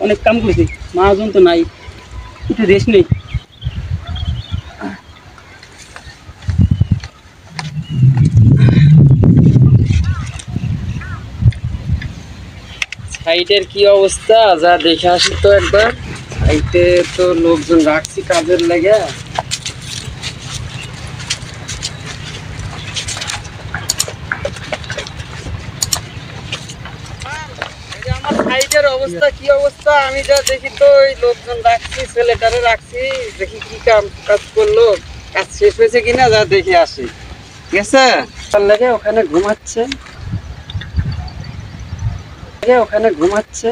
অনেক কাম করেছি, মহাজন তো নাই, একটু রেস্ট নেই। সাইটের কি অবস্থা যা দেখে আসি তো একবার। সাইটে তো লোকজন রাখছি কাজের লেগে। সাইটের অবস্থা কি অবস্থা আমি যা দেখি তো ওই লোকজন রাখছি, ছেলেটারে রাখছি, দেখি কি কাজ করলো, কাজ শেষ হয়েছে কিনা যা দেখে আসি। ঠিক আছে, তার লেগে ওখানে ঘুমাচ্ছে, ওখানে ঘুমাচ্ছে।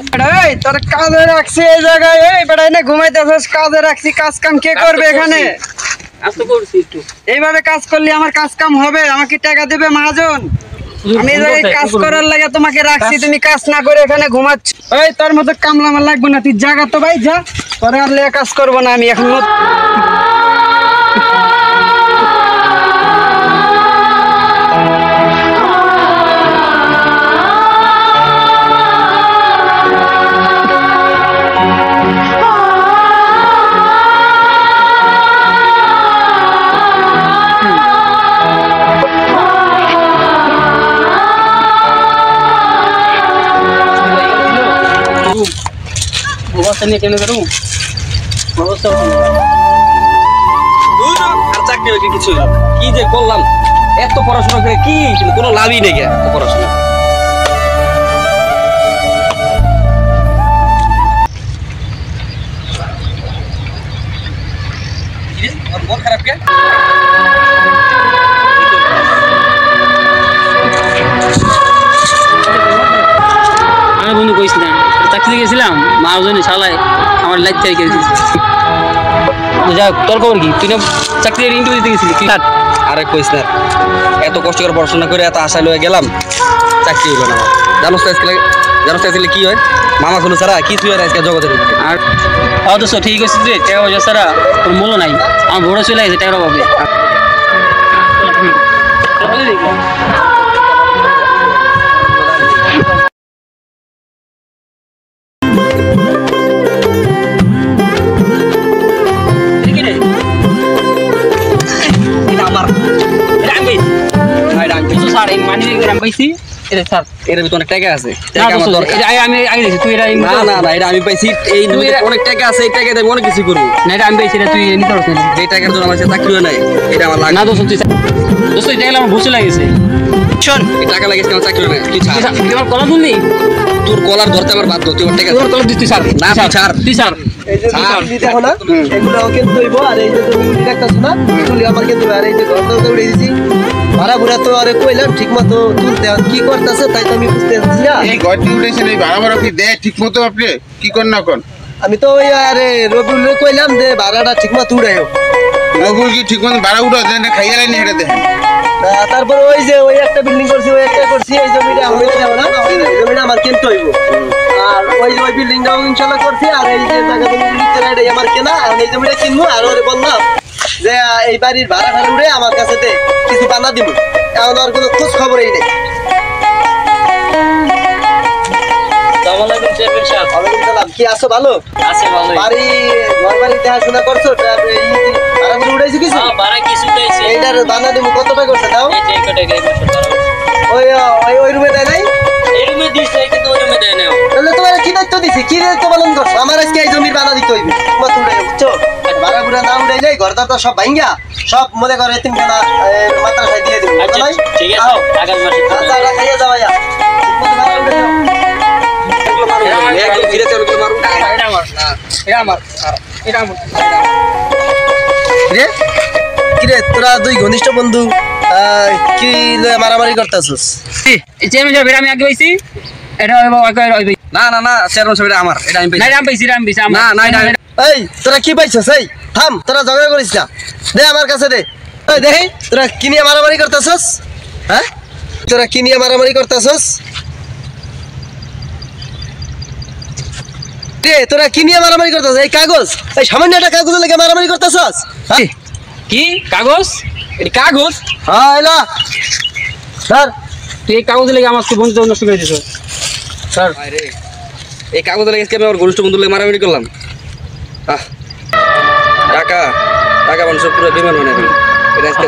তোর কাজে রাখছি এই জায়গায়, এই বেড়াই না ঘুমাইতেছিস, কাজে রাখছি, কাজ কাম কে করবে এখানে? এইভাবে কাজ করলে আমার কাজ কাম হবে? আমাকে টাকা দেবে মহাজন? আমি কাজ করার লাগে তোমাকে রাখছি, তুমি কাজ না করে এখানে ঘুমাচ্ছ। ওই তোর মতো কামলা আমার লাগবে না, তুই জায়গা তো ভাই যা, পরে আর লেগে কাজ করবো না আমি এখন। নিয়ে কেন করু চাকরি হয়েছে কিছু কি যে করলাম, এত পড়াশোনা করে কি কোনো লাভই নেই এত পড়াশোনা। মন খারাপ কে? আমি বন্ধু কইস না, চাকরি গেছিলাম মহাজনে শালায় আমার লাইফ থেকে গেছি। যা তোর খবর কি? তুই না চাকরির ইন্টারভিউ দিতে গেছিলি? আরে কইস না, এত কষ্ট করে পড়াশোনা করে এত আশা লয়ে গেলাম, চাকরি হলো না। জানোস তো আজকে কি হয়? মামা খুলো ছাড়া কিছুই হয় না আজকে জগতের। আর অথচ ঠিক আছে যে টাকা পয়সা ছাড়া তোর মূল্য নাই। আমার বড় চলে গেছে টাকার অভাবে। অনেক কিছু করবো না, এটা আমি পাইছি, তুই নিতে পারছিস না। এই টাকার জন্য আমার চাকরিও নাই, এটা আমার লাগে না। দোস্ত এটা আমার ভুসে লাগেছে, টাকা লাগিয়েছে আমার চাকরি নাই। তুই আমার কলার ধরলি, তোর কলার ধরতে আমার বাধ্য। তুই আমার টাকা তোর কলার দিস, তুই ছাড় না, তুই ছাড়। ভাড়া ঘুরা তো আরে কইলাম ঠিক মতো তুলতে কি করতেছে তাই তো আমি বুঝতে পারছি না। এই ঘরটি উঠেছেন, এই ভাড়া ভাড়া কি দেয় ঠিক মতো? আপনি কি করেন না কোন? আমি তো ওই আরে রবিউল কইলাম যে ভাড়াটা ঠিক মতো উড়াইও। রবিউল কি ঠিক মতো ভাড়া উড়া দেয় না? খাইয়া লাইনি হেঁটে দেখেন। তারপর ওই যে ওই একটা বিল্ডিং করছি, ওই একটা করছি, এই জমিটা আমি দেবো না, জমিটা আমার কিনতে হইব। আর ওই বিল্ডিংটাও ইনশাল্লাহ করছি, আর এই যে জায়গা জমি এটাই আমার কেনা, আর এই জমিটা কিনবো। আর ওরে বললাম যে এই বাড়ির ভাড়া ভাড়া উড়ে আমার কাছে দে, কিছু বানা দিব। এখন আর কোনো খোঁজ খবরই নেই। কি আছো? ভালো আছে? ভালো। বাড়ি ঘর বাড়ি দেখাশোনা করছো? ভাড়া করে উঠাইছো কিছু? এইটার বানা দিব। কত টাকা করছে দাও? ওই রুমে দেয় নাই? এই রুমে দিছে কিন্তু ওই রুমে দেয় নাই। তাহলে তোমার কি দায়িত্ব দিছি? কি দায়িত্ব পালন করছো? আমার আজকে এই জমির বানা দিতে হইবে, তোমার উঠাই বুঝছো? ভাড়া ঘুরা না উঠাই যাই, ঘরটা তো সব ভাঙ্গা, সব মনে করে তিনখানা মাদ্রাসায় দিয়ে দিব। ঠিক আছে, আগামী মাসে খাইয়া যাওয়া যা। তোরা দুই ঘনিষ্ঠ বন্ধু কি মারামারি করতেছিস? আমি আগে পাইছি। তোরা কি পাইছিস? এই থাম, তোরা ঝগড়া করিস না, দে আমার কাছে দে। দেখি তোরা কি নিয়ে মারামারি করতেছিস? হ্যাঁ, তোরা কি নিয়ে মারামারি করতেছিস? তোরা কি নিয়ে মারামারি করতেছ? এই কাগজ, এই সামান্য একটা কাগজ লেগে মারামারি করতেছস? কি কাগজ? কাগজ? হ্যাঁ এলা স্যার, তুই এই কাগজ লেগে আমার বন্ধু নষ্ট করে দিছ স্যার। এই কাগজ লেগে আমি আমার ঘনিষ্ঠ বন্ধু মারামারি করলাম। টাকা টাকা মানুষের পুরো বিমান মানে এটা আজকে